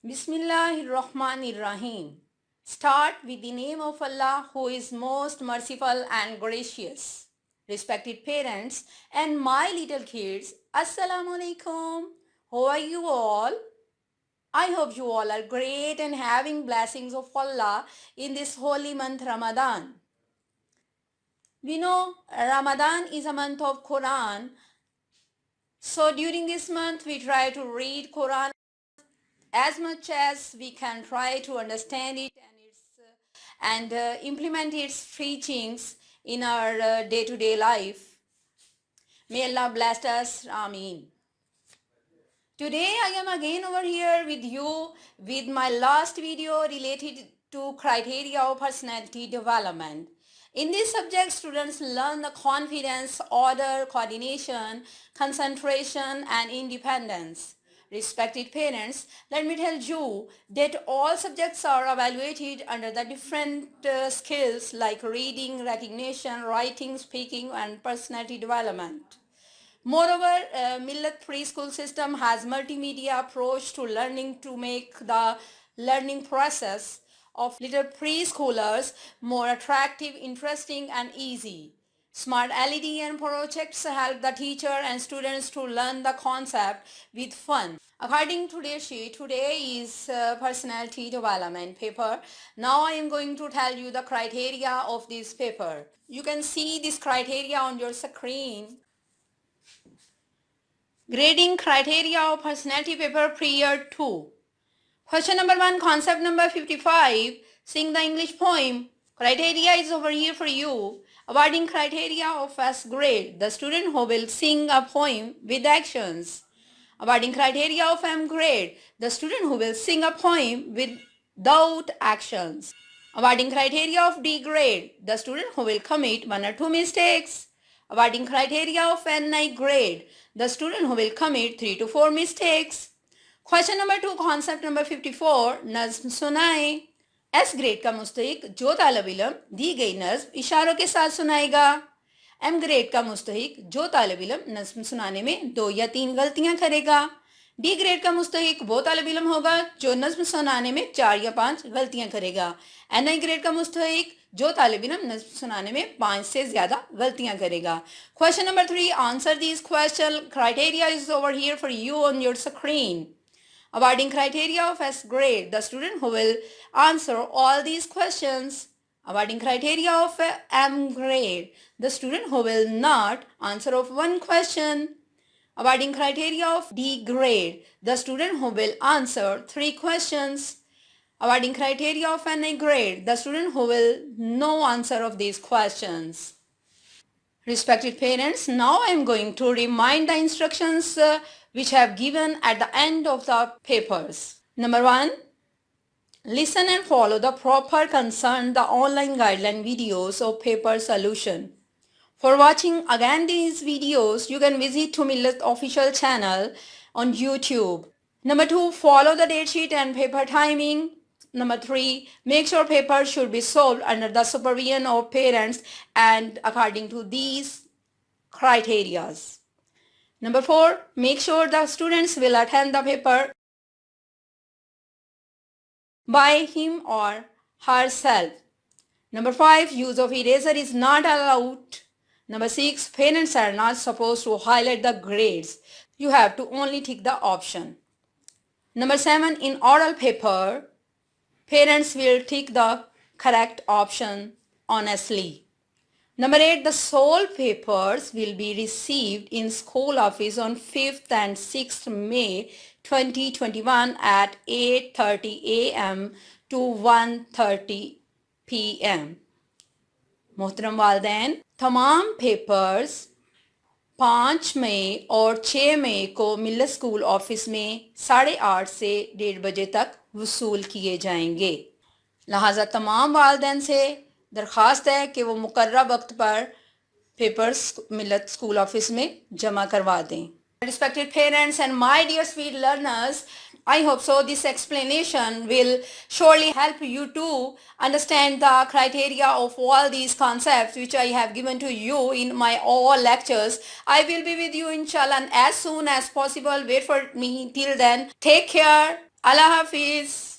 Bismillahirrahmanirrahim. Start with the name of Allah who is most merciful and gracious. Respected parents and my little kids, Assalamu alaikum. How are you all? I hope you all are great and having blessings of Allah in this holy month Ramadan. We know Ramadan is a month of Quran. So during this month we try to read Quran as much as we can, try to understand it and implement its teachings in our day-to-day life. May Allah bless us. Ameen. Today I am again over here with you with my last video related to criteria of personality development. In this subject, students learn the confidence, order, coordination, concentration, and independence. Respected parents, let me tell you that all subjects are evaluated under the different skills like reading, recognition, writing, speaking, and personality development. Moreover, Millet preschool system has multimedia approach to learning to make the learning process of little preschoolers more attractive, interesting, and easy. Smart LED and projects help the teacher and students to learn the concept with fun. According to their sheet, today is personality development paper. Now I am going to tell you the criteria of this paper. You can see this criteria on your screen. Grading criteria of personality paper period 2. Question number 1, concept number 55. Sing the English poem. Criteria is over here for you. Awarding criteria of S grade. The student who will sing a poem with actions. Awarding criteria of M grade. The student who will sing a poem without actions. Awarding criteria of D grade. The student who will commit 1 or 2 mistakes. Awarding criteria of NI grade. The student who will commit 3 to 4 mistakes. Question number 2, concept number 54. नज़्म सुनाए. S grade का मुस्तहिक जो तालिब इल्म दी गई नज़्म इशारों के साथ सुनाएगा. M ग्रेड का मुस्तहिक जो तालिब इल्म नज़्म सुनाने में 2 या 3 गलतियां करेगा. D ग्रेड का मुस्तहिक वो तालिब इल्म होगा जो नज़्म सुनाने में 4 या 5 गलतियां करेगा. NI ग्रेड का मुस्तहिक जो तालिब इल्म नज़्म सुनाने में 5 से ज़्यादा गलतियां करेगा. Question number 3, answer these question. Criteria is over here for you on your screen. Awarding criteria of S grade. The student who will answer all these questions. Awarding criteria of M grade. The student who will not answer of one question. Awarding criteria of D grade. The student who will answer 3 questions. Awarding criteria of NA grade. The student who will no answer of these questions. Respected parents, now I am going to remind the instructions which I have given at the end of the papers. Number 1, listen and follow the proper concern the online guideline videos of paper solution. For watching again these videos, you can visit to Millet official channel on YouTube. Number 2, follow the date sheet and paper timing. Number 3, make sure paper should be solved under the supervision of parents and according to these criteria. Number 4, make sure the students will attend the paper by him or herself. Number 5, use of eraser is not allowed. Number 6, parents are not supposed to highlight the grades. You have to only tick the option. Number 7, in oral paper, parents will tick the correct option honestly. Number 8, the solved papers will be received in school office on 5th and 6th May 2021 at 8:30 a.m. to 1:30 p.m. मोहतरम वालिदैन, तमाम papers 5 मई और 6 मई को मिल्लत school office में 8:30 से 1:30 बजे तक वसूल किए जाएंगे. लिहाजा तमाम वालिदैन से दरख्वास्त है कि वो मुकर्रर वक्त पर पेपर्स मिल्लत स्कूल ऑफिस में जमा करवा दें. Respected parents and my dear sweet learners, I hope so this explanation will surely help you to understand the criteria of all these concepts which I have given to you in my all lectures. I will be with you inshallah as soon as possible. Wait for me till then. Take care. Allah Hafiz.